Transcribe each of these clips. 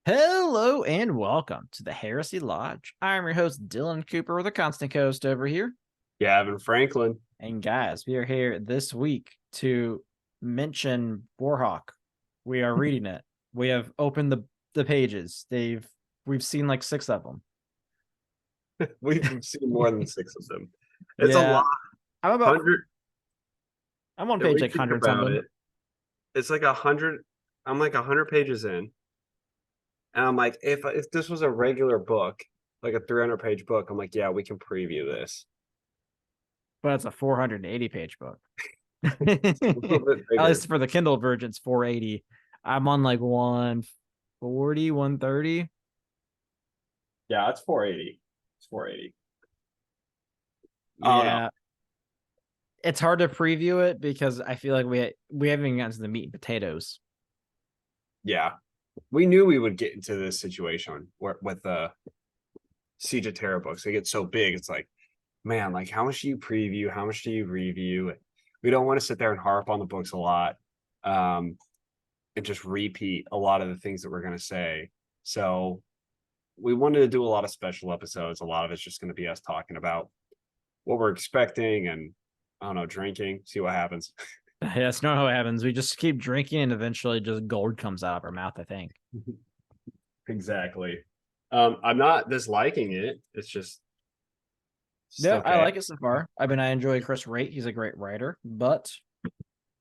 Hello and welcome to the Heresy Lodge. I'm your host, Dylan Cooper, the constant host over here. Gavin Franklin. And guys, we are here this week to mention Warhawk. We are reading it. We have opened the pages. We've seen like 6 of them. We've seen more than 6 of them. It's a Yeah, lot. I'm about 100. I'm on If page we like think 100 about something. it, it's like 100. I'm like 100 pages in, and I'm like, if this was a regular book, like a 300-page book, I'm like, yeah, we can preview this. But it's a 480 page book. It's a little bit At bigger. least for the Kindle version, it's 480. I'm on like 140, 130. Yeah, it's 480. It's 480. I don't know. Yeah. It's hard to preview it because I feel like we haven't even gotten to the meat and potatoes. Yeah, we knew we would get into this situation with the Siege of Terra books. They get so big. It's like, man, like how much do you preview? How much do you review? We don't want to sit there and harp on the books a lot, and just repeat a lot of the things that we're going to say. So we wanted to do a lot of special episodes. A lot of it's just going to be us talking about what we're expecting and I don't know, drinking, see what happens. Yeah, that's not how it happens. We just keep drinking and eventually just gold comes out of our mouth, I think. Exactly. I'm not disliking it. It's just Yeah, I okay. like it so far. I enjoy Chris Rate. He's a great writer, but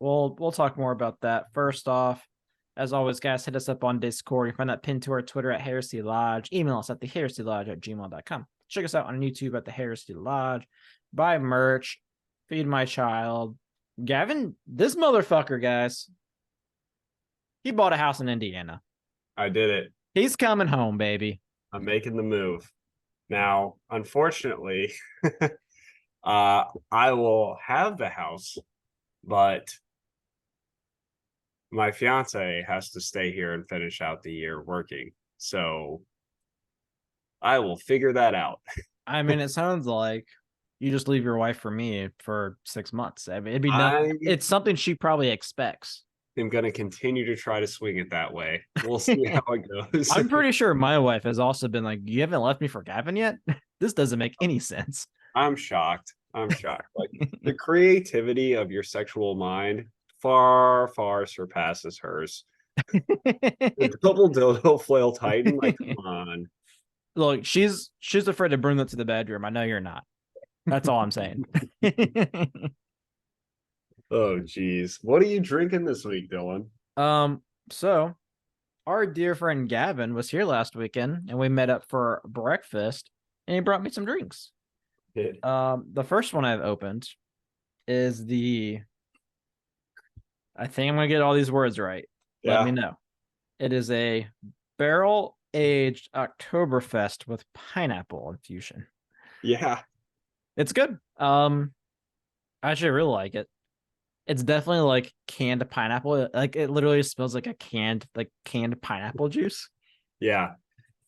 we'll talk more about that. First off, as always, guys, hit us up on Discord. You can find that pinned to our Twitter at Heresy Lodge. Email us at theheresylodge@gmail.com. Check us out on YouTube at the Heresy Lodge. Buy merch. Feed my child. Gavin, this motherfucker, guys, he bought a house in Indiana. I did it. He's coming home, baby. I'm making the move. Now, unfortunately, I will have the house, but my fiance has to stay here and finish out the year working. So I will figure that out. I mean, it sounds like you just leave your wife for me for 6 months. I mean, it'd be I it's something she probably expects. am going to continue to try to swing it that way. We'll see how it goes. I'm pretty sure my wife has also been like, "You haven't left me for Gavin yet." This doesn't make any sense. I'm shocked. I'm shocked. Like the creativity of your sexual mind far, far surpasses hers. The double dildo flail titan, like come on. Look, she's afraid to bring that to the bedroom. I know you're not. That's all I'm saying. Oh geez. What are you drinking this week, Dylan? So our dear friend Gavin was here last weekend and we met up for breakfast and he brought me some drinks. Did. The first one I've opened is I think I'm gonna get all these words right. Let me know. It is a barrel aged Oktoberfest with pineapple infusion. Yeah. It's good. I actually really like it. It's definitely like canned pineapple. Like it literally smells like a canned pineapple juice. Yeah.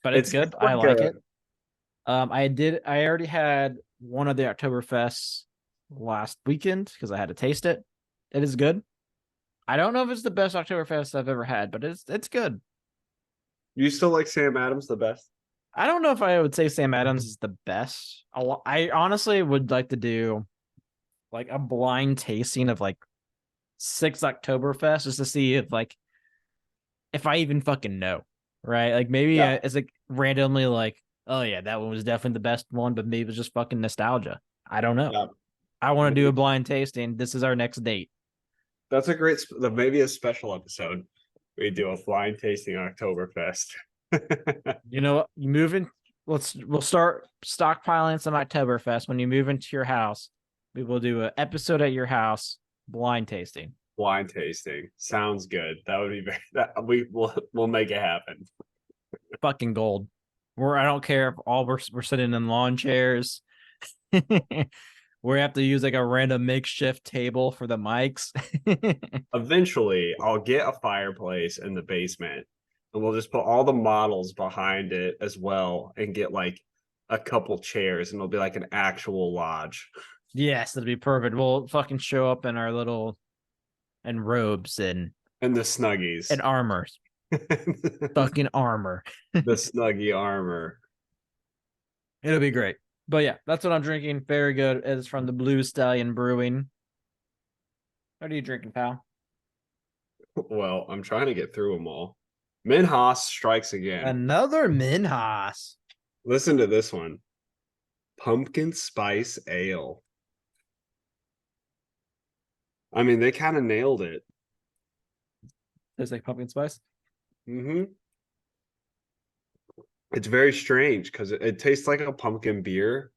But it's good. I like like it. I already had one of the Oktoberfests last weekend because I had to taste it. It is good. I don't know if it's the best Oktoberfest I've ever had, but it's good. You still like Sam Adams the best? I don't know if I would say Sam Adams is the best. I honestly would like to do like a blind tasting of like 6 Oktoberfest just to see if I even fucking know, right? Like maybe it's like randomly like, oh yeah, that one was definitely the best one, but maybe it's just fucking nostalgia. I don't know. Yeah. I want to do a blind tasting. This is our next date. That's a great, maybe a special episode. We do a blind tasting Oktoberfest. You know what? You move in. We'll start stockpiling some Oktoberfest. When you move into your house, we will do an episode at your house, blind tasting. Blind tasting sounds good. That would be very. We'll make it happen. Fucking gold. I don't care if all we're sitting in lawn chairs. We have to use like a random makeshift table for the mics. Eventually, I'll get a fireplace in the basement, and we'll just put all the models behind it as well, and get like a couple chairs, and it'll be like an actual lodge. Yes, that'd be perfect. We'll fucking show up in our little and robes and the Snuggies and armors. Fucking armor. The Snuggie armor. It'll be great. But yeah, that's what I'm drinking. Very good. It's from the Blue Stallion Brewing. What are you drinking, pal? Well, I'm trying to get through them all. Minhas strikes again. Another Minhas. Listen to this one. Pumpkin spice ale. I mean, they kind of nailed it. There's like pumpkin spice. Mm-hmm. It's very strange because it tastes like a pumpkin beer.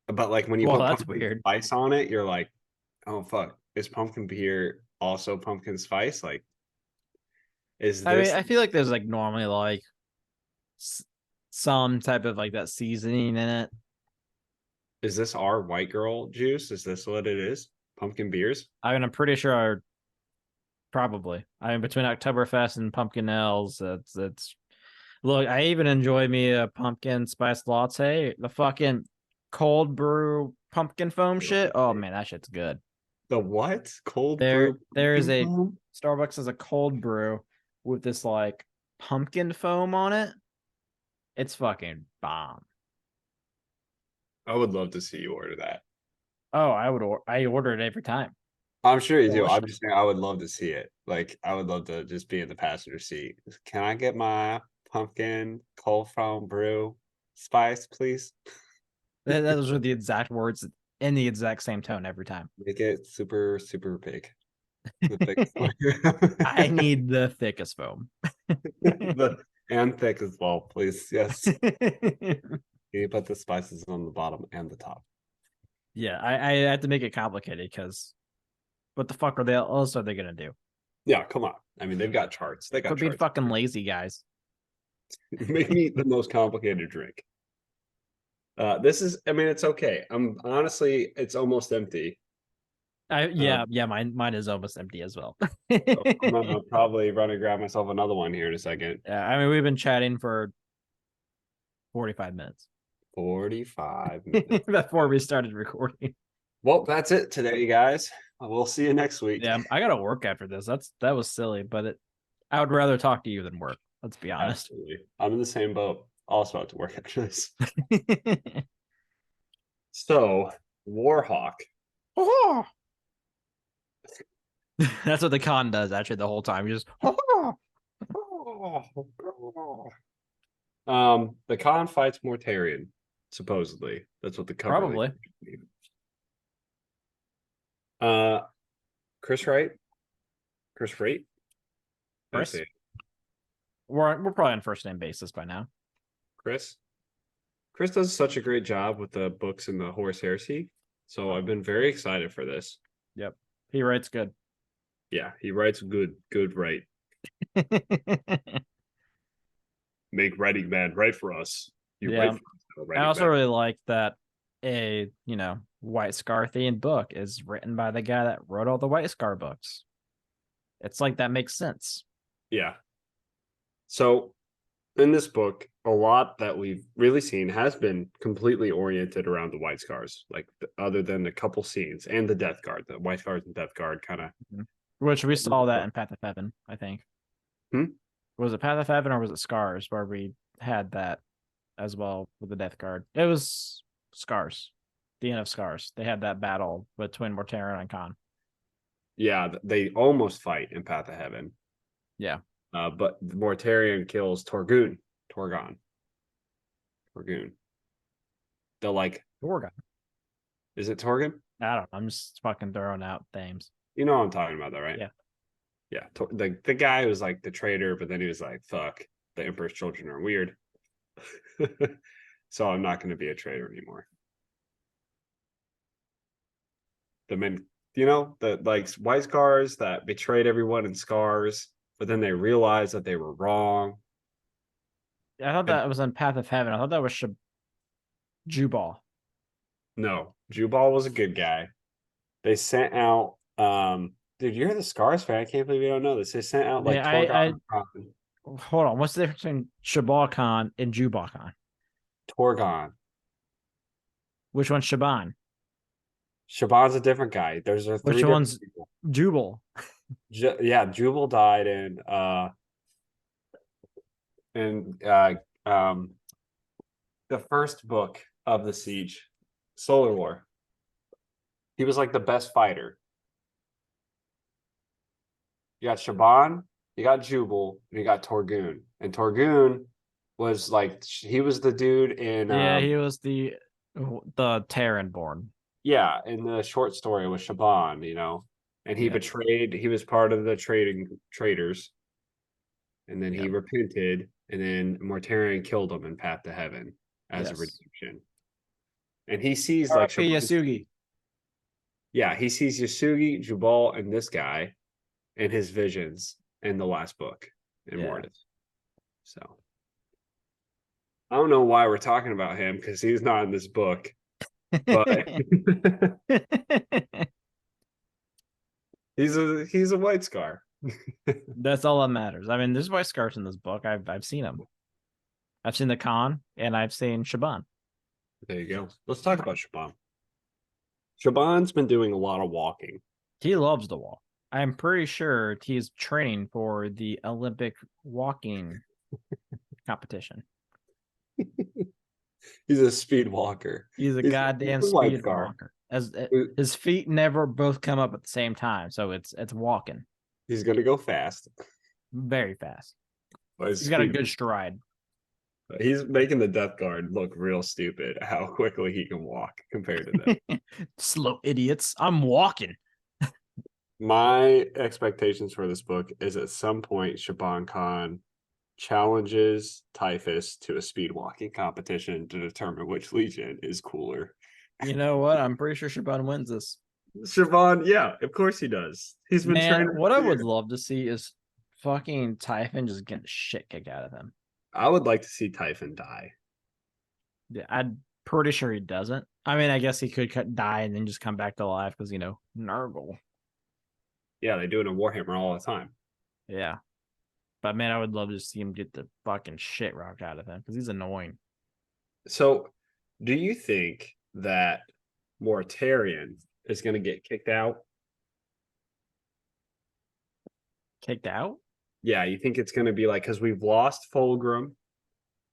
But like when you Well, put that's pumpkin weird. spice on it, you're like, oh fuck, is pumpkin beer also pumpkin spice? Like, is I mean, this I feel like there's like normally like some type of like that seasoning in it. is this our white girl juice? Is this what it is? Pumpkin beers? I mean, I'm pretty sure probably. I mean, between Oktoberfest and pumpkin ales, it's look. I even enjoy me a pumpkin spice latte. The fucking cold brew pumpkin foam shit. Oh man, that shit's good. The what? Cold There, brew there is pumpkin a foam? Starbucks has a cold brew with this like pumpkin foam on it. It's fucking bomb. I would love to see you order that. Oh, I order it every time. I'm sure you do. I'm Delicious. just saying I would love to see it. Like I would love to just be in the passenger seat. Can I get my pumpkin cold foam brew spice, please? Those are the exact words in the exact same tone every time. Make it super, super big. The thickest one. I need the thickest foam. And thick as well, please. Yes. You put the spices on the bottom and the top. Yeah, I had to make it complicated because what the fuck else are they gonna do? Yeah, come on. I mean, they've got charts. They got Quit being charts. fucking lazy, guys. Make me the most complicated drink. This is, I mean, it's okay. I'm honestly, it's almost empty. Yeah, mine is almost empty as well. So I'm gonna probably run and grab myself another one here in a second. Yeah, I mean we've been chatting for 45 minutes 45 minutes. before we started recording. Well, that's it today, guys. We'll see you next week. Yeah, I gotta work after this. That was silly, but I would rather talk to you than work. Let's be honest. Absolutely. I'm in the same boat. Also about to work after this. So, Warhawk. Oh. That's what the con does actually the whole time. You just The con fights Mortarion, supposedly. That's what the cover. probably. Chris Wright? Chris Wright? Chris? We're probably on first name basis by now. Chris? Chris does such a great job with the books and the Horse Heresy. So I've been very excited for this. Yep. He writes good. Yeah, he writes good right. Make writing man write for us. You Yeah. write for us. I also really like that a White Scar themed book is written by the guy that wrote all the White Scar books. It's like that makes sense. Yeah. So in this book, a lot that we've really seen has been completely oriented around the White Scars, like other than a couple scenes and the Death Guard, the White Scars and Death Guard kind of. Which we saw that in Path of Heaven, I think. Hmm? Was it Path of Heaven or was it Scars where we had that as well with the Death Guard? It was Scars. The end of Scars. They had that battle between Mortarion and Khan. Yeah, they almost fight in Path of Heaven. Yeah. But Mortarion kills Torgun. Torgon. They're like, Torgon. is it Torgon? I don't know. I'm just fucking throwing out names. You know what I'm talking about, though, right? Yeah. Yeah. The guy who was like the traitor, but then he was like, fuck, the Emperor's children are weird. So I'm not going to be a traitor anymore. The men, the like White Scars that betrayed everyone in Scars, but then they realized that they were wrong. I thought that was on Path of Heaven. I thought that was Jubal. No, Jubal was a good guy. They sent out, dude, you're the Scars fan. I can't believe you don't know this. They sent out like Torgon. Hold on. What's the difference between Shabal Khan and Jubal Khan? Torgon. Which one's Shaban? Shaban's a different guy. There's three Which one's people. Jubal? Yeah, Jubal died in And the first book of the siege, Solar War. He was like the best fighter. You got Shaban, you got Jubal, and you got Torgoon. And Torgoon was like he was the dude in Yeah, he was the Terran born. yeah, in the short story with Shaban, and he Yeah. betrayed, he was part of the traders, and then he Yeah. repented, and then Mortarion killed him and Path to Heaven as a Yes. redemption. And he sees like R.I.P. Shaban, Yasugi. yeah, he sees Yasugi, Jubal, and this guy in his visions in the last book in Yeah. Mortis. So I don't know why we're talking about him because he's not in this book, but he's a White Scar. That's all that matters. I mean, there's white scarves in this book. I've seen them. I've seen the Khan and I've seen Shaban. There you go. Let's talk about Shaban. Shaban's been doing a lot of walking. He loves the wall. I'm pretty sure he's training for the Olympic walking competition. He's a speed walker. He's a He's goddamn a White speed Scar. walker. As his feet never both come up at the same time, so it's walking He's gonna go fast. very fast. But He's got a good stride. He's making the Death Guard look real stupid how quickly he can walk compared to them. Slow idiots. I'm walking. My expectations for this book is at some point Shaban Khan challenges Typhus to a speed walking competition to determine which legion is cooler. You know what? I'm pretty sure Shaban wins this. Shaban, yeah, of course he does. He's been Man, training. what I would love to see is fucking Typhon just getting the shit kicked out of him. I would like to see Typhon die. Yeah, I'm pretty sure he doesn't. I mean, I guess he could die and then just come back to life because, Nurgle. Yeah, they do it in Warhammer all the time. Yeah. But man, I would love to see him get the fucking shit rocked out of him because he's annoying. So, do you think that Mortarion is going to get kicked out? Kicked out? Yeah, you think it's going to be like, because we've lost Fulgrim,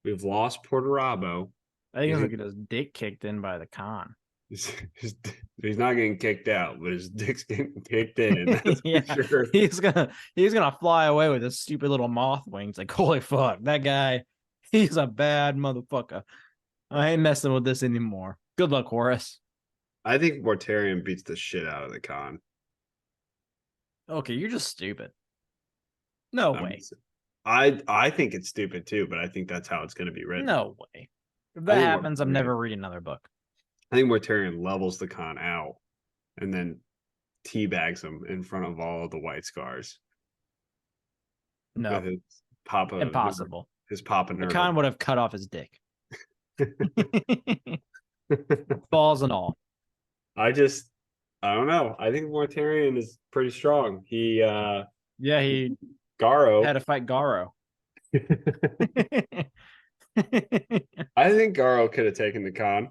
we've lost Porterabo. I think he's gonna get his dick kicked in by the Khan. He's not getting kicked out, but his dick's getting kicked in. That's Yeah, for sure. he's gonna fly away with his stupid little moth wings. Like, holy fuck, that guy, he's a bad motherfucker. I ain't messing with this anymore. Good luck, Horace. I think Mortarion beats the shit out of the Khan. Okay, you're just stupid. No I'm- way. I think it's stupid too, but I think that's how it's going to be written. No way. If that think happens, I'm Mortarion- never reading another book. I think Mortarion levels the Khan out and then teabags him in front of all of the White Scars. No, With his Papa. impossible. His Papa The Nurgle. Khan would have cut off his dick. Balls and all. I don't know. I think Mortarion is pretty strong. He He Garo. had to fight Garo. I think Garo could have taken the Khan.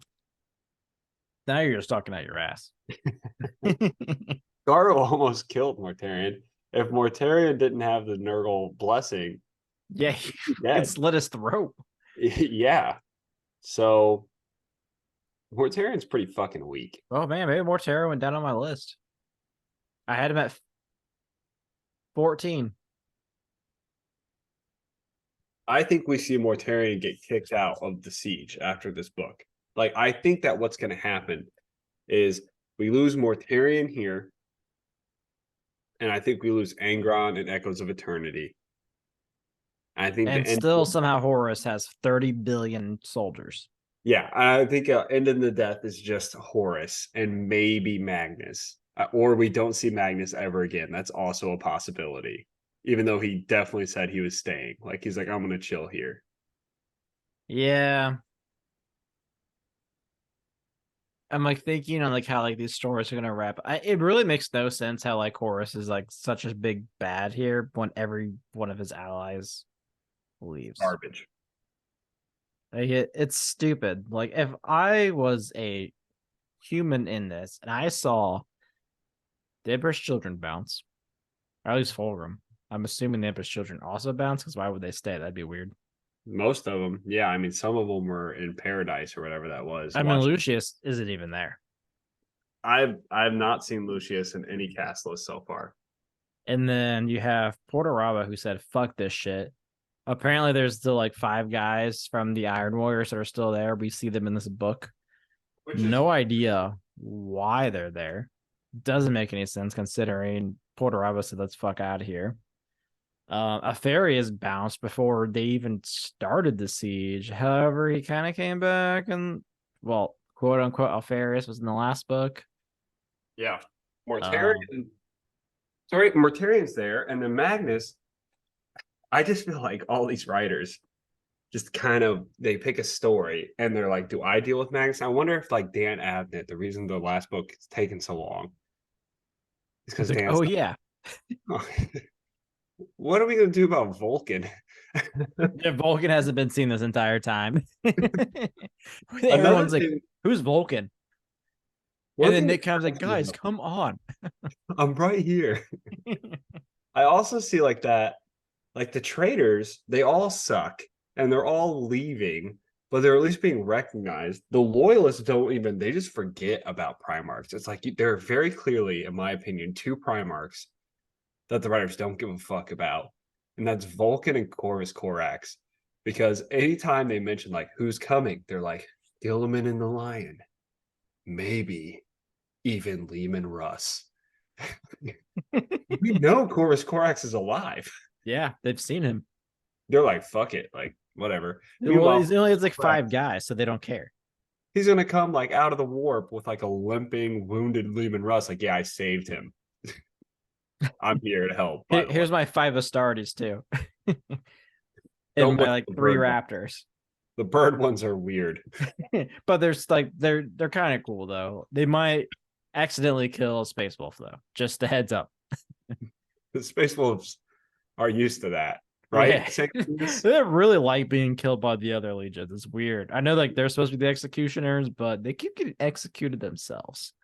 Now you're just talking out your ass. Garo almost killed Mortarion. If Mortarion didn't have the Nurgle blessing, Yeah, it slit his throat. yeah. So Mortarion's pretty fucking weak. Oh man, maybe Mortero went down on my list. I had him at 14. I think we see Mortarion get kicked out of the siege after this book. Like, I think that what's going to happen is we lose Mortarion here, and I think we lose Angron and Echoes of Eternity. I think And still somehow Horus has 30 billion soldiers. Yeah, I think End in the Death is just Horus and maybe Magnus. Or we don't see Magnus ever again. That's also a possibility. Even though he definitely said he was staying. Like, he's like, I'm going to chill here. Yeah. I'm like thinking on like how like these stories are gonna wrap. It really makes no sense how like Horus is like such a big bad here when every one of his allies leaves. Garbage. Like it's stupid. Like if I was a human in this and I saw the Emperor's children bounce, or at least Fulgrim. I'm assuming the Emperor's children also bounce because why would they stay? That'd be weird. Most of them, yeah. I mean, some of them were in paradise or whatever that was. I mean, Lucius isn't even there. I've not seen Lucius in any cast list so far. And then you have Porteraba who said, fuck this shit. Apparently, there's still like 5 guys from the Iron Warriors that are still there. We see them in this book. No idea why they're there. Doesn't make any sense considering Porteraba said, let's fuck out of here. Afarius bounced before they even started the siege. However, he kind of came back and, well, quote unquote, Alfarius was in the last book. Yeah. Mortarion. Sorry, Mortarion's there. And then Magnus, I just feel like all these writers just kind of, they pick a story and they're like, do I deal with Magnus? I wonder if like Dan Abnett, the reason the last book is taking so long is because like, Dan's oh, yeah. What are we going to do about Vulcan? Yeah, Vulcan hasn't been seen this entire time. Everyone's like, who's Vulcan? And then Nick comes like, guys, come on. I'm right here. I also see like that, like the traders, they all suck and they're all leaving, but they're at least being recognized. The loyalists don't even, they just forget about primarchs. It's like there are very clearly, in my opinion, 2 primarchs that the writers don't give a fuck about. And that's Vulcan and Corvus Corax. Because anytime they mention like who's coming, they're like Gilliman and the Lion. Maybe even Lehman Russ. We know Corvus Corax is alive. Yeah, they've seen him. They're like, fuck it, like whatever. Well, he's only has like 5 guys, so they don't care. He's gonna come like out of the warp with like a limping, wounded Lehman Russ. Like, yeah, I saved him. I'm here to help. Here's my 5 Astartes too. And my like 3 Raptors. The bird ones are weird. But there's like they're kind of cool though. They might accidentally kill a space wolf though. Just a heads up. The space wolves are used to that, right? Yeah. They really like being killed by the other legions. It's weird. I know like they're supposed to be the executioners, but they keep getting executed themselves.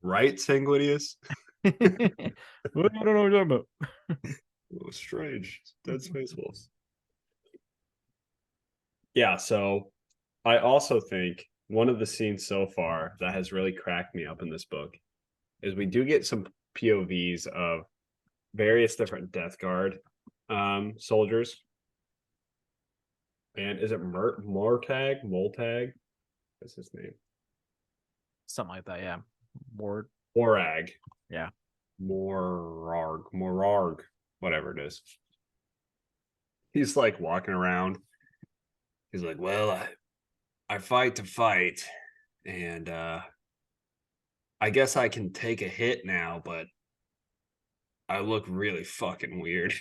Right, Sanguinius? I don't know what you're talking about. Oh, strange. Dead space wolves. Yeah, so I also think one of the scenes so far that has really cracked me up in this book is we do get some POVs of various different Death Guard soldiers. And is it Mortag? What's his name? Something like that, yeah. Morag. Yeah. Morarg, whatever it is. He's like walking around. He's like, well, I fight to fight. And I guess I can take a hit now, but I look really fucking weird.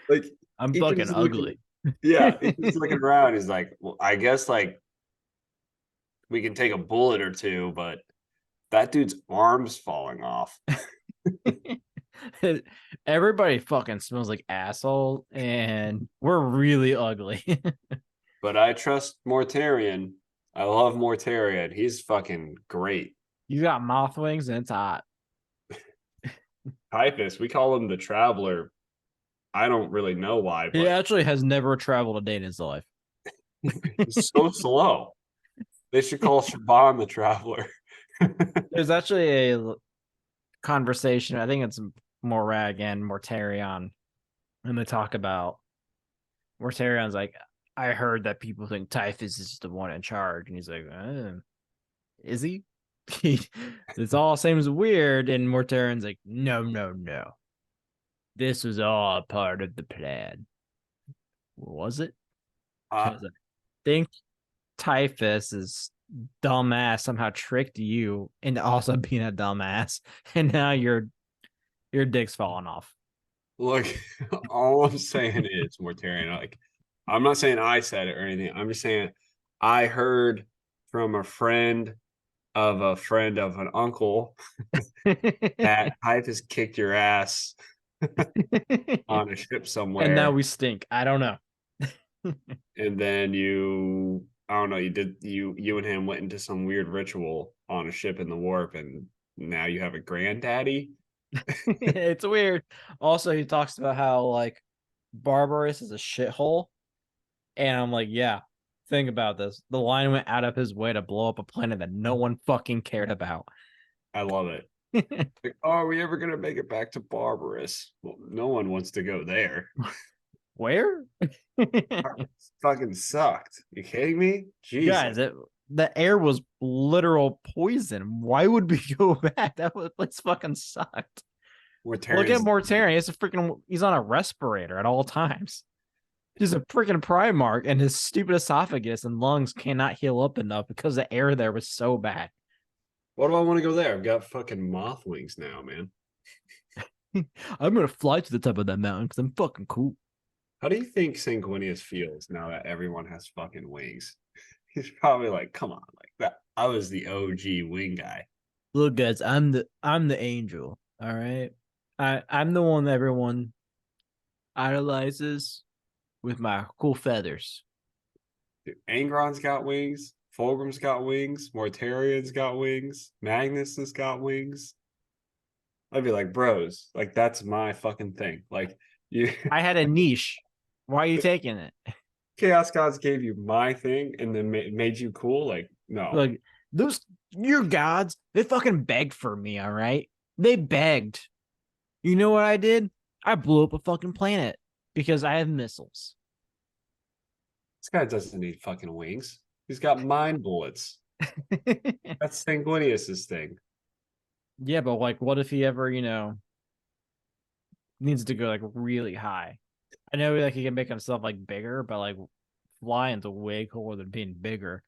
Like, I'm fucking ugly. Yeah, he's looking around. He's like, well, I guess like we can take a bullet or two, but that dude's arm's falling off. Everybody fucking smells like asshole, and we're really ugly. But I trust Mortarion. I love Mortarion. He's fucking great. You got moth wings, and it's hot. Typhus, we call him the Traveler. I don't really know why. But he actually has never traveled a day in his life. He's so slow. They should call Shaban the Traveler. There's actually a conversation. I think it's Morag and Mortarion, and they talk about Mortarion's like, I heard that people think Typhus is the one in charge, and he's like, is he? This all seems weird, and Mortarion's like, no. This was all part of the plan. Was it? I think Typhus's dumbass somehow tricked you into also being a dumbass, and now your dick's falling off. Look, all I'm saying is Mortarion. Like, I'm not saying I said it or anything. I'm just saying I heard from a friend of an uncle that Typhus kicked your ass on a ship somewhere, and now we stink. I don't know. And then I don't know, you and him went into some weird ritual on a ship in the warp, and now you have a granddaddy. It's weird. Also, he talks about how like Barbarous is a shithole. And I'm like, yeah, think about this. The line went out of his way to blow up a planet that no one fucking cared about. I love it. Like, oh, are we ever gonna make it back to Barbarous? Well, no one wants to go there. Where? Fucking sucked. You kidding me? Jesus. Guys, the air was literal poison. Why would we go back? That place fucking sucked. Look at Mortarians. Mortarion. He's on a respirator at all times. He's a freaking Primarch, and his stupid esophagus and lungs cannot heal up enough because the air there was so bad. Why do I want to go there? I've got fucking moth wings now, man. I'm gonna fly to the top of that mountain because I'm fucking cool. How do you think Sanguinius feels now that everyone has fucking wings? He's probably like, come on, like that. I was the OG wing guy. Look, guys, I'm the angel. All right, I'm the one that everyone idolizes with my cool feathers. Dude, Angron's got wings. Fulgrim's got wings. Mortarian's got wings. Magnus has got wings. I'd be like, bros, like that's my fucking thing. Like you, I had a niche. Why are you taking it? Chaos Gods gave you my thing and then made you cool. Like, no, Like those your gods, they fucking begged for me. All right, they begged. You know what I did? I blew up a fucking planet because I have missiles. this guy doesn't need fucking wings. He's got mind bullets. That's Sanguinius's thing. Yeah, but like, what if he ever, needs to go like really high? I know like he can make himself like bigger, but like flying's way cooler than being bigger.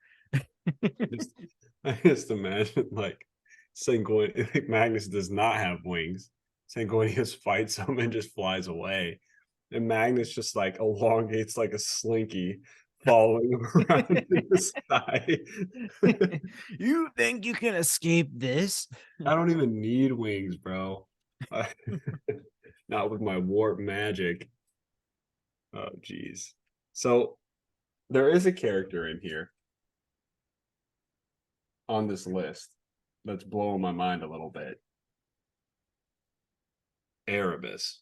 I just imagine like Sanguinius, like Magnus does not have wings. Sanguinius fights him and just flies away. And Magnus just like elongates like a slinky following him around in the sky. You think you can escape this? I don't even need wings, bro. Not with my warp magic. Oh, geez. So there is a character in here on this list that's blowing my mind a little bit. Erebus.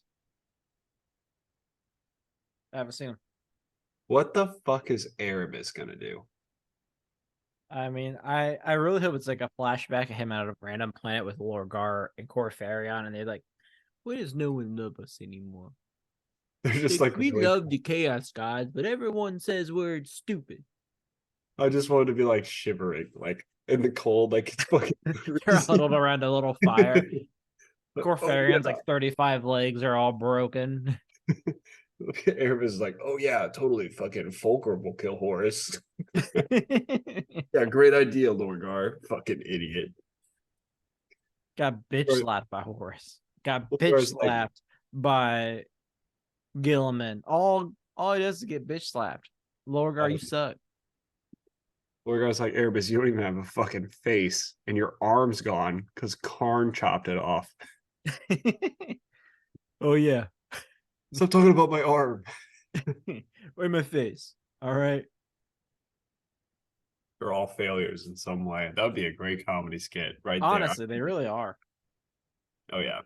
I haven't seen him. What the fuck is Erebus gonna do? I mean, I really hope it's like a flashback of him out of a random planet with Lorgar and Corfarion, and they're like, "Why does no one love us anymore? They're just like We really, love the Chaos Gods, but everyone says we're stupid." I just wanted to be like shivering, like in the cold, like it's fucking They're huddled around a little fire. oh, Corfarion's yeah. like 35 legs are all broken. Erebus is like, oh yeah, totally fucking Fulcrum will kill Horus. Yeah, great idea, Lorgar. Fucking idiot. Got bitch Or- slapped by Horus. Got bitch Lorgar's like, slapped by Gilliman. All he does is get bitch slapped. Lorgar, you suck. Lorgar's like, Erebus, you don't even have a fucking face, and your arm's gone because Karn chopped it off. Oh yeah. Stop talking about my arm. Where's my face? All right. They're all failures in some way. That would be a great comedy skit right Honestly, they really are. there. Oh yeah.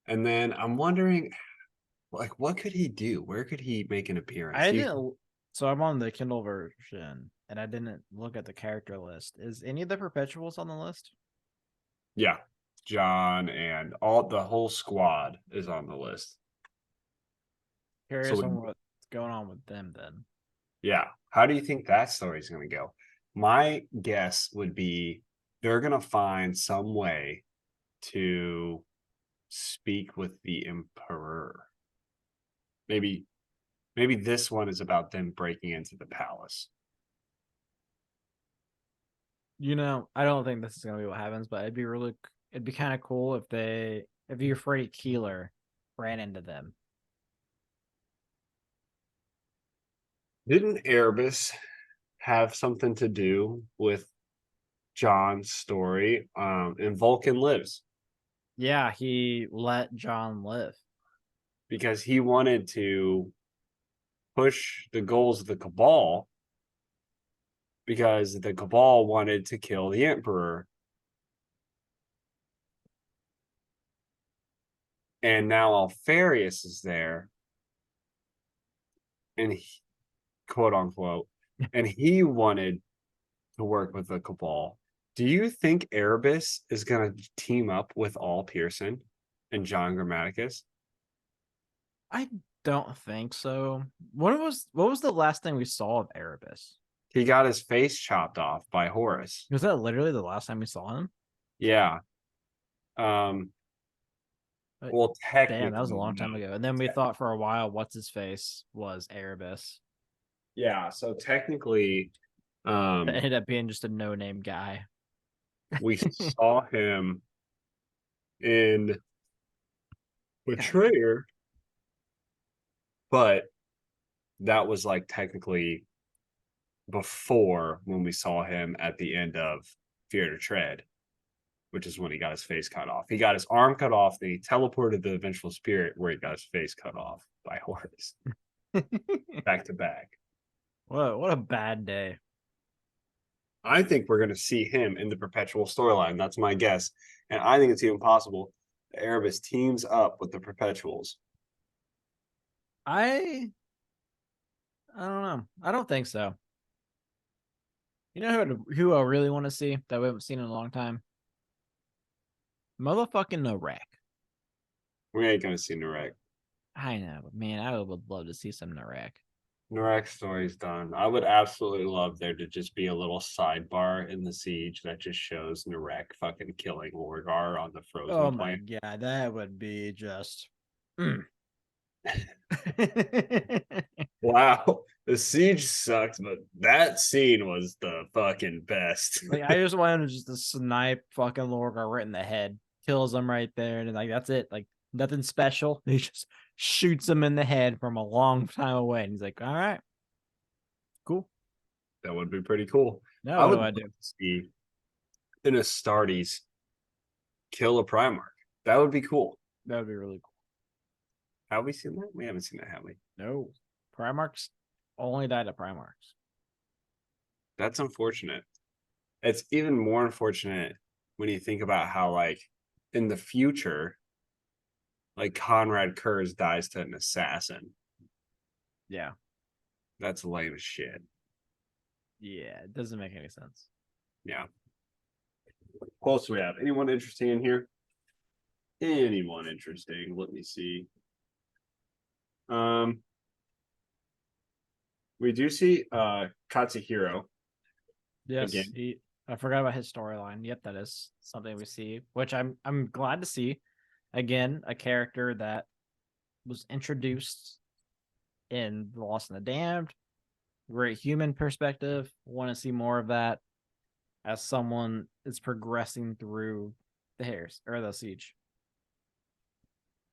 And then I'm wondering, like, what could he do? Where could he make an appearance? I didn't. So I'm on the Kindle version, and I didn't look at the character list. Is any of the perpetuals on the list? Yeah, John and all the whole squad is on the list. Curious So on what's going on with them then. yeah, how do you think that story's going to go? My guess would be they're going to find some way to speak with the emperor. Maybe this one is about them breaking into the palace. I don't think this is gonna be what happens, but it'd be kind of cool if your Freddy Keeler ran into them. Didn't Erebus have something to do with John's story? And Vulcan lives Yeah, he let John live. because he wanted to push the goals of the Cabal because the Cabal wanted to kill the Emperor. And now Alfarius is there, and quote unquote, and he wanted to work with the Cabal. Do you think Erebus is going to team up with All Pearson and John Grammaticus? I don't think so. What was the last thing we saw of Erebus? He got his face chopped off by Horus. Was that literally the last time we saw him? Yeah. Um. Like, Well, damn, that was a technically, long time no. ago. And then we thought for a while, what's his face was Erebus. Yeah. So technically, It um, ended up being just a no-name guy. we saw him in Betrayer, but that was like technically before when we saw him at the end of Fear to Tread, which is when he got his face cut off. He got his arm cut off, then he teleported to the Vengeful Spirit where he got his face cut off by Horus back to back. What a bad day. I think we're going to see him in the Perpetual storyline. That's my guess. And I think it's even possible that Erebus teams up with the Perpetuals. I don't know. I don't think so. You know who I really want to see that we haven't seen in a long time? Motherfucking Narek. We ain't going to see Narek. I know, but man, I would love to see some Narek. Narek's story's done. I would absolutely love there to just be a little sidebar in the siege that just shows Narek fucking killing Lorgar on the frozen Oh my planet. god, that would be just. Wow, the siege sucks, but that scene was the fucking best. Like I just wanted just to snipe fucking Lorgar right in the head, kills him right there, and like that's it. Like nothing special. He just shoots him in the head from a long time away, and he's like, "All right, cool." That would be pretty cool. Now I what would do I love do? to see an Astartes kill a Primarch. That would be cool. That would be really cool. Have we seen that? We haven't seen that, have we? No, Primarchs only died at Primarchs. That's unfortunate. It's even more unfortunate when you think about how, like, in the future, like Conrad Kurz dies to an assassin. Yeah, That's lame as shit. yeah, it doesn't make any sense. Yeah. What else do we have? Anyone interesting in here? Anyone interesting? Let me see. We do see Katsuhiro. Yes, Again. I forgot about his storyline. Yep, that is something we see, which I'm glad to see. Again, a character that was introduced in The Lost and the Damned. Great human perspective. Want to see more of that as someone is progressing through the hairs or the siege.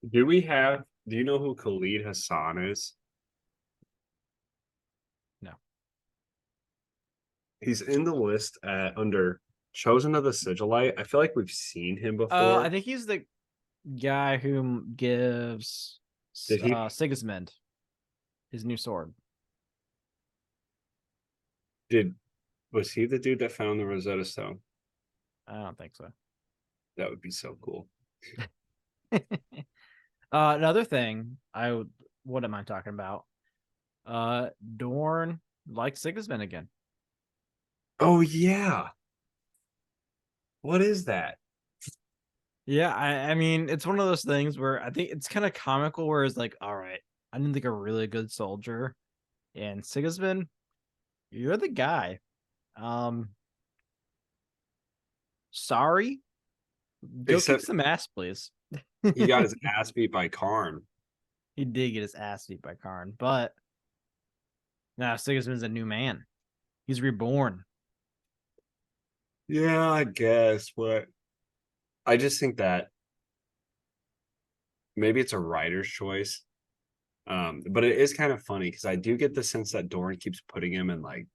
Do you know who Khalid Hassan is? No. He's in the list under Chosen of the Sigilite. I feel like we've seen him before. I think he's the guy who gives Did he Sigismund his new sword. did was he the dude that found the Rosetta Stone? I don't think so. That would be so cool. Another thing what am I talking about? Dorn likes Sigismund again. Oh yeah. What is that? Yeah, I mean it's one of those things where I think it's kind of comical where it's like, all right, I didn't think a really good soldier. And Sigismund, you're the guy. Sorry. Go kick Except some ass, please. he got his ass beat by Karn. He did get his ass beat by Karn, but now Sigismund's a new man. He's reborn. Yeah, I guess, but I just think that maybe it's a writer's choice. But it is kind of funny because I do get the sense that Dorn keeps putting him in like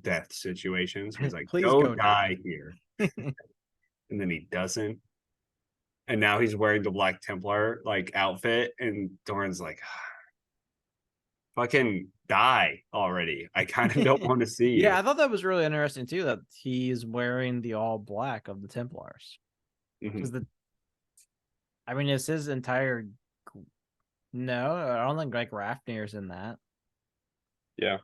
death situations where he's like, Please go go die here. And then he doesn't. And now he's wearing the Black Templar like outfit, and Dorn's like, fucking die already. I kind of don't want to see you. Yeah, I thought that was really interesting too, that he's wearing the all black of the Templars. Because Mhm. I mean, it's his entire. No, I don't think like Rafnir's in that. Yeah,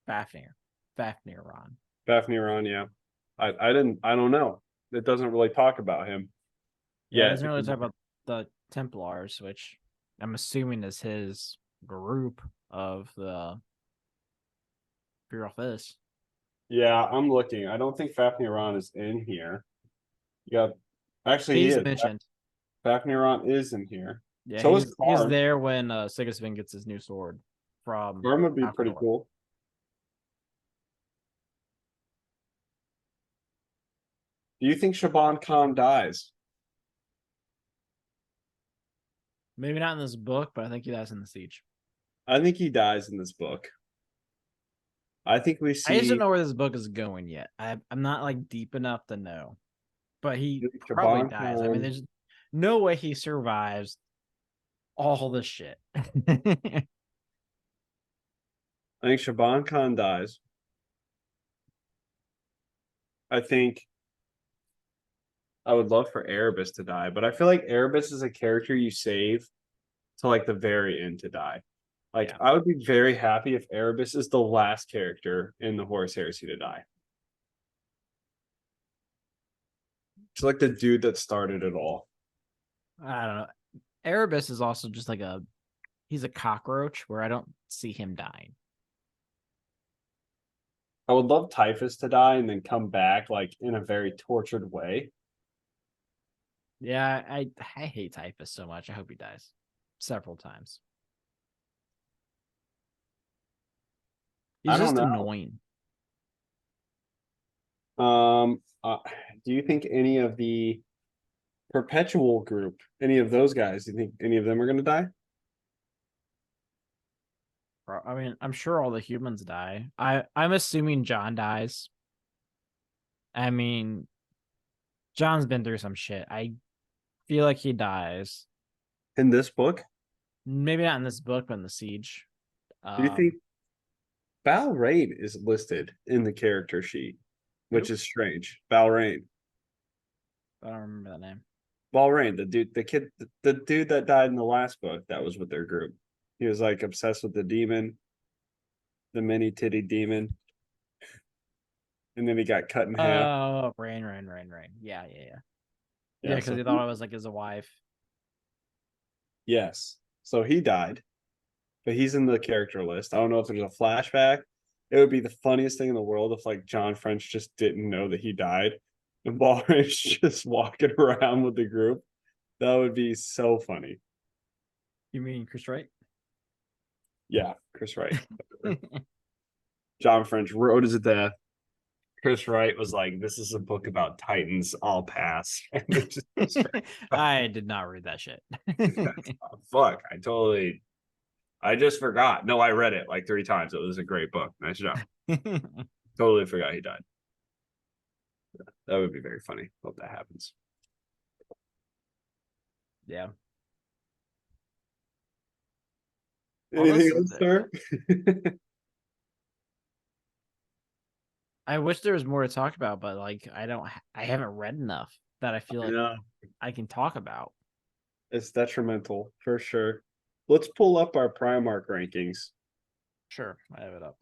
Fafnir, Fafnir, Ron. Fafnir, yeah. I don't know. It doesn't really talk about him Yeah, it yet. doesn't really talk about the Templars, which I'm assuming is his group of the Bureau of this. Yeah, I'm looking. I don't think Fafnir is in here. Yeah, actually, he He's is. mentioned. Fafnir is in here. Yeah, So is he's Karm. there when Sigismund gets his new sword from Karm would be pretty Alcador. cool. Do you think Shaban Khan dies? Maybe not in this book, but I think he dies in the siege. I think he dies in this book. I think we I just don't see know where this book is going yet. I'm not like deep enough to know, but he probably Shaban dies. I mean, Khan. there's no way he survives all this shit. I think Shaban Khan dies. I think I would love for Erebus to die, but I feel like Erebus is a character you save to like the very end to die. Like Yeah. I would be very happy if Erebus is the last character in the Horus Heresy to die. It's like the dude that started it all. I don't know. Erebus is also just like he's a cockroach where I don't see him dying. I would love Typhus to die and then come back like in a very tortured way. Yeah, I hate Typhus so much. I hope he dies several times. He's I don't just know. annoying. Um, uh, do you think any of the perpetual group, any of those guys, do you think any of them are going to die? I mean, I'm sure all the humans die. I'm assuming John dies. I mean, John's been through some shit. I feel like he dies. In this book? Maybe not in this book, but in the siege. Do you think Um, Balrain is listed in the character sheet, which who? is strange? Balrain. I don't remember that name. Balrain, the dude that died in the last book, that was with their group. He was like obsessed with the demon, the mini titty demon, and then he got cut in half. Oh, Rain. Yeah. Yeah, Yeah, because so he thought I was like his wife. yes. So he died, but he's in the character list. I don't know if there's a flashback. It would be the funniest thing in the world if like John French just didn't know that he died and Balrain's just walking around with the group. That would be so funny. You mean Chris Wright? Yeah, Chris Wright. John French wrote his death. Chris Wright was like, "This is a book about Titans. I'll pass." I did not read that shit. Oh, fuck, I just forgot. No, I read it like 3 times. It was a great book. Nice job. Totally forgot he died. That would be very funny. Hope that happens. Yeah. All Anything this, else, sir? I wish there was more to talk about, but like I haven't read enough that I feel like Yeah, I can talk about. it's detrimental for sure. Let's pull up our Primarch rankings. Sure, I have it up.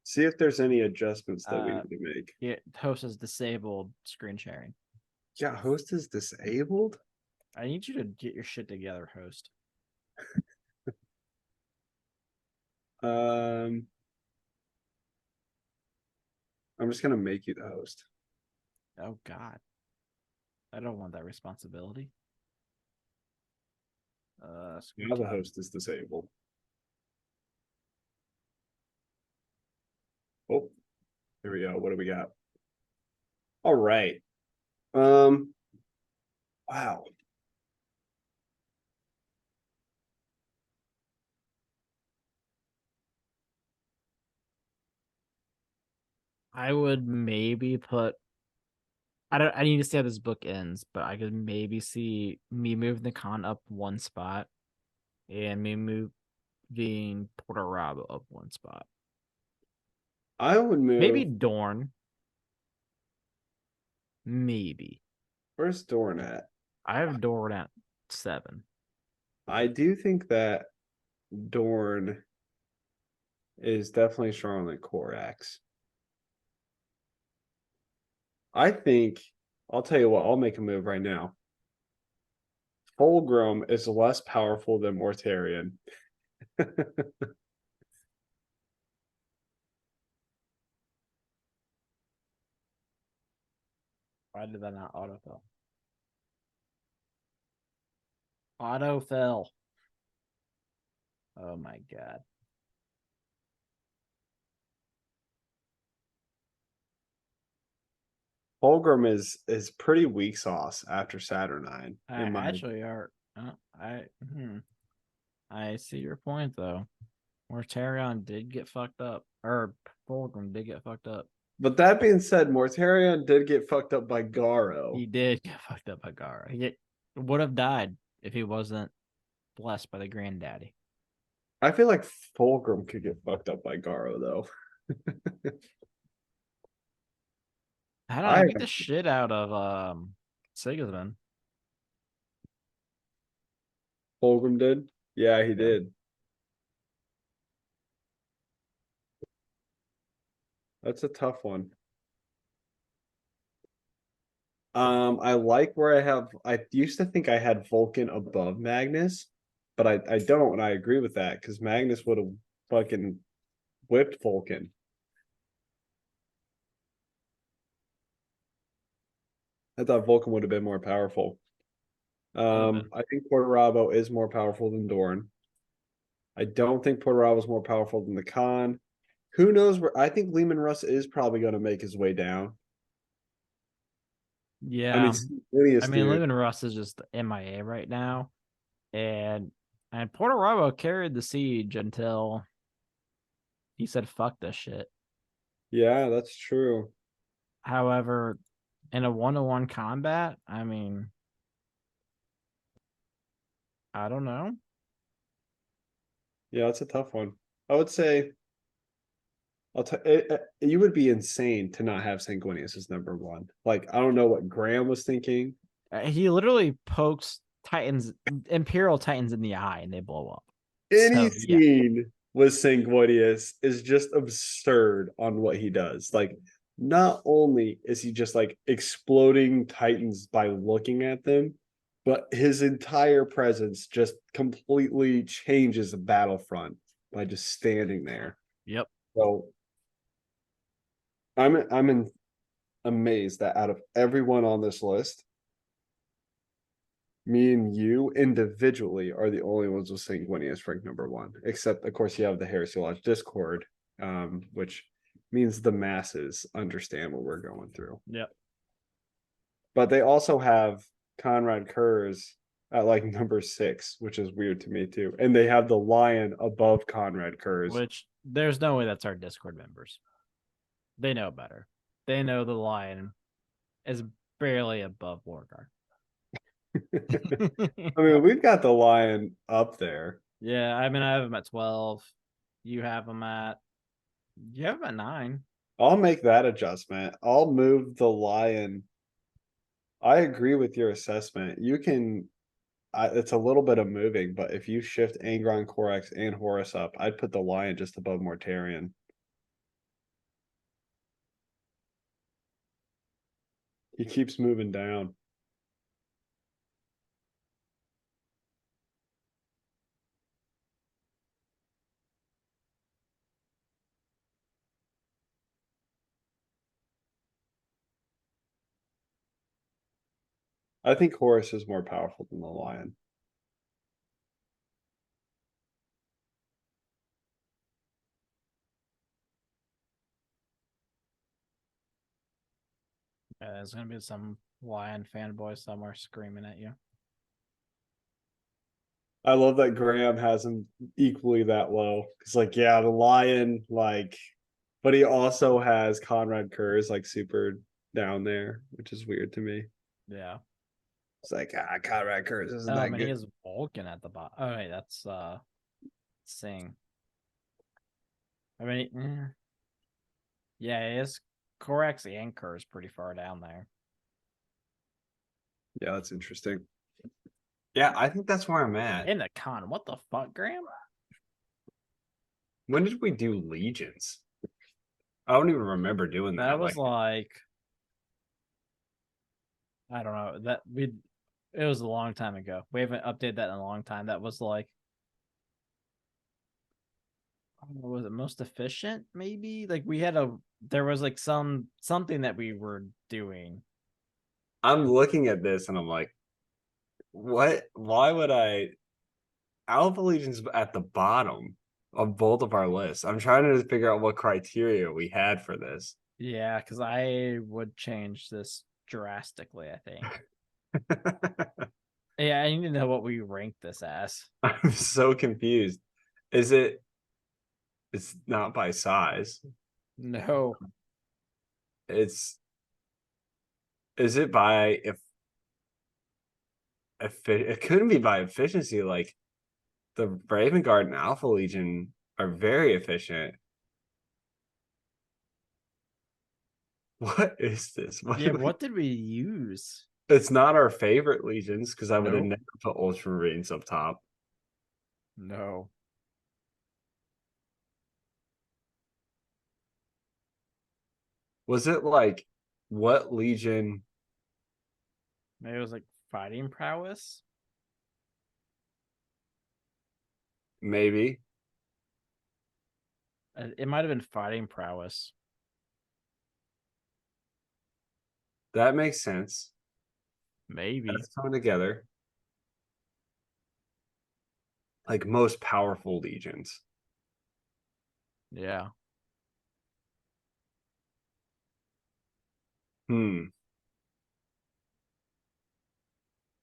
See if there's any adjustments that we Uh, need to make. yeah, host is disabled screen sharing. Yeah, host is disabled. I need you to get your shit together, host. Um, I'm just gonna make you the host. Oh God, I don't want that responsibility. Screen Now the time. host is disabled. Oh, here we go. What do we got? All right. Um, wow. I would maybe put. I don't. I need to see how this book ends, but I could maybe see me moving the con up one spot, and me moving Porter Rob up one spot. I would Maybe move. Dorn. Maybe. Where's Dorn at? I have Dorn at 7. I do think that Dorn is definitely stronger than Korax. I think I'll tell you what, I'll make a move right now. Fulgrim is less powerful than Mortarion. Why did that not autofill? Autofill. Oh my god. Fulgrim is pretty weak sauce after Saturnine. I actually are. I see your point though. Mortarion did get fucked up, or Fulgrim did get fucked up. But that being said, Mortarion did get fucked up by Garo. He did get fucked up by Gara. Would have died if he wasn't blessed by the granddaddy. I feel like Fulgrim could get fucked up by Garo though. I don't know. I I beat the shit out of Sigismund. Fulgrim did. Yeah, he Yeah. did. That's a tough one. I like where I have. I used to think I had Vulcan above Magnus, but I don't, and I agree with that because Magnus would have fucking whipped Vulcan. I thought Vulcan would have been more powerful. I think Portorabo is more powerful than Dorn. I don't think Portorabo is more powerful than the Khan. Who knows where? I think Lehman Russ is probably going to make his way down. I Yeah. mean, Cornelius, dude. Lewin Russ is just MIA right now. And Puerto Rico carried the siege until he said fuck this shit. Yeah, that's true. However, in a 1-on-1 combat, I don't know. Yeah, that's a tough one. I would say I'll tell you would be insane to not have Sanguinius as number one. Like, I don't know what Graham was thinking. He literally pokes Titans, Imperial Titans in the eye and they blow up. Any So, yeah. scene with Sanguinius is just absurd on what he does. Like, not only is he just like exploding Titans by looking at them, but his entire presence just completely changes the battlefront by just standing there. Yep. So amazed that out of everyone on this list, me and you individually are the only ones with Sanguinius ranked number one. Except, of course, you have the Heresy Lodge Discord, which means the masses understand what we're going through. Yep. But they also have Conrad Kurz at like number 6, which is weird to me too. And they have the Lion above Conrad Kurz. Which there's no way that's our Discord members. They know better. They know the Lion is barely above Warguard. I mean, we've got the Lion up there. Yeah, I have him at 12. You have him at 9. I'll make that adjustment. I'll move the Lion. I agree with your assessment. You can, it's a little bit of moving, but if you shift Angron, Corax, and Horus up, I'd put the Lion just above Mortarion. He keeps moving down. I think Horus is more powerful than the Lion. Yeah, there's gonna be some Lion fanboy somewhere screaming at you. I love that Graham has him equally that low. It's like, yeah, the Lion, like, but he also has Conrad Kurz like super down there, which is weird to me. Yeah. It's like, Conrad Kurz isn't that He good. has Vulcan at the bottom. Oh, wait, that's Sing. Yeah, his Corax anchor is pretty far down there. Yeah, that's interesting. Yeah, I think that's where I'm at. In the con. What the fuck, Graham? When did we do legions? I don't even remember doing that. That was like I don't know. It was a long time ago. We haven't updated that in a long time. That was like was it most efficient? Maybe like there was like something that we were doing. I'm looking at this and I'm like, what? Why would I? Alpha Legion's at the bottom of both of our lists. I'm trying to figure out what criteria we had for this. Yeah, because I would change this drastically, I think. Yeah, I need to know what we rank this as. I'm so confused. Is it? It's not by size. No. It's. Is it by if it couldn't be by efficiency? Like the Raven Guard and Alpha Legion are very efficient. What is this? Yeah, what did we use? It's not our favorite legions because I would have Nope. never put Ultramarines up top. No. Was it like what legion? Maybe it was like fighting prowess. Maybe It might have been fighting prowess. that makes sense. Maybe. That's coming together. Like most powerful legions. Yeah.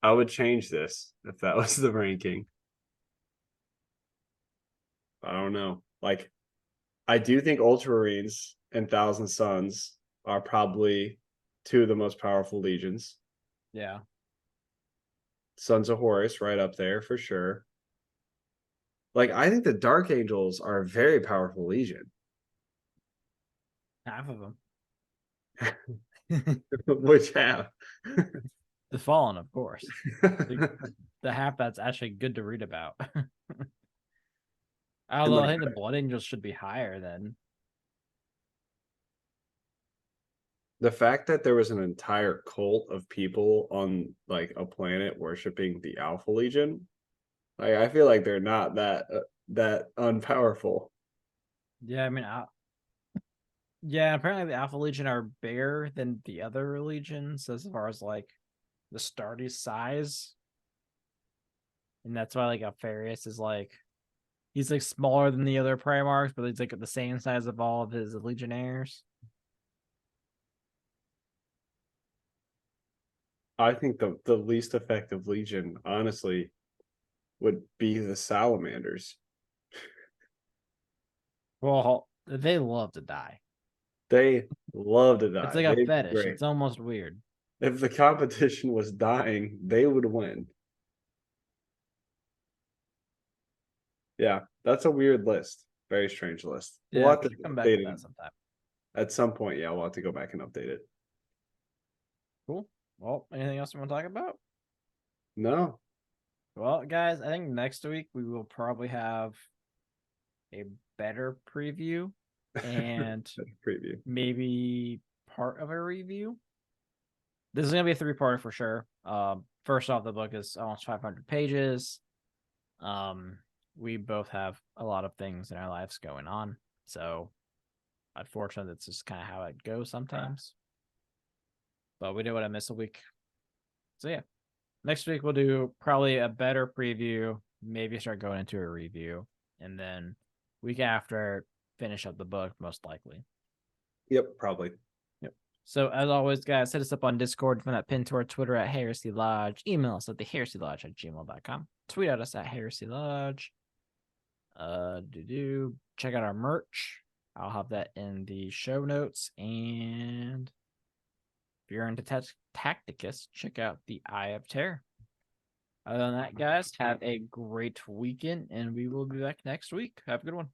I would change this if that was the ranking. I don't know. Like, I do think Ultramarines and Thousand Suns are probably two of the most powerful legions. Yeah. Sons of Horus right up there for sure. Like, I think the Dark Angels are a very powerful legion. Half of them. Which half? The Fallen, of course. The half that's actually good to read about. Although I think the Blood Angels should be higher then. The fact that there was an entire cult of people on like a planet worshiping the Alpha Legion, like I feel like they're not that unpowerful. Yeah, I mean, yeah, apparently the Alpha Legion are bigger than the other legions as far as like the starting size. And that's why like Alfarius is like he's like smaller than the other Primarchs, but he's like the same size of all of his Legionnaires. I think the least effective Legion, honestly, would be the Salamanders. Well, they love to die. They love to It's die. like a They'd be fetish. great. It's almost weird. If the competition was dying, they would win. Yeah, that's a weird list. Very strange list. We'll Yeah, have we to should come back update to it that sometime. at some point. Yeah, we'll have to go back and update it. Cool. Well, anything else you want to talk about? No, Well, guys, I think next week we will probably have a better preview and preview. maybe part of a review. This is gonna be a three-parter for sure. First off, the book is almost 500 pages. We both have a lot of things in our lives going on, so unfortunately, that's just kind of how it goes sometimes. But we did what I missed a week, so yeah. Next week we'll do probably a better preview, maybe start going into a review, and then week after finish up the book most likely. Yep, probably. Yep. So as always, guys, hit us up on Discord. Find that pinned to our Twitter at Heresy Lodge. Email us at theheresylodge@gmail.com. Tweet at us at Heresy Lodge. Check out our merch. I'll have that in the show notes. And if you're into Tacticus, check out the Eye of Terror. Other than that, guys, have a great weekend, and we will be back next week. Have a good one.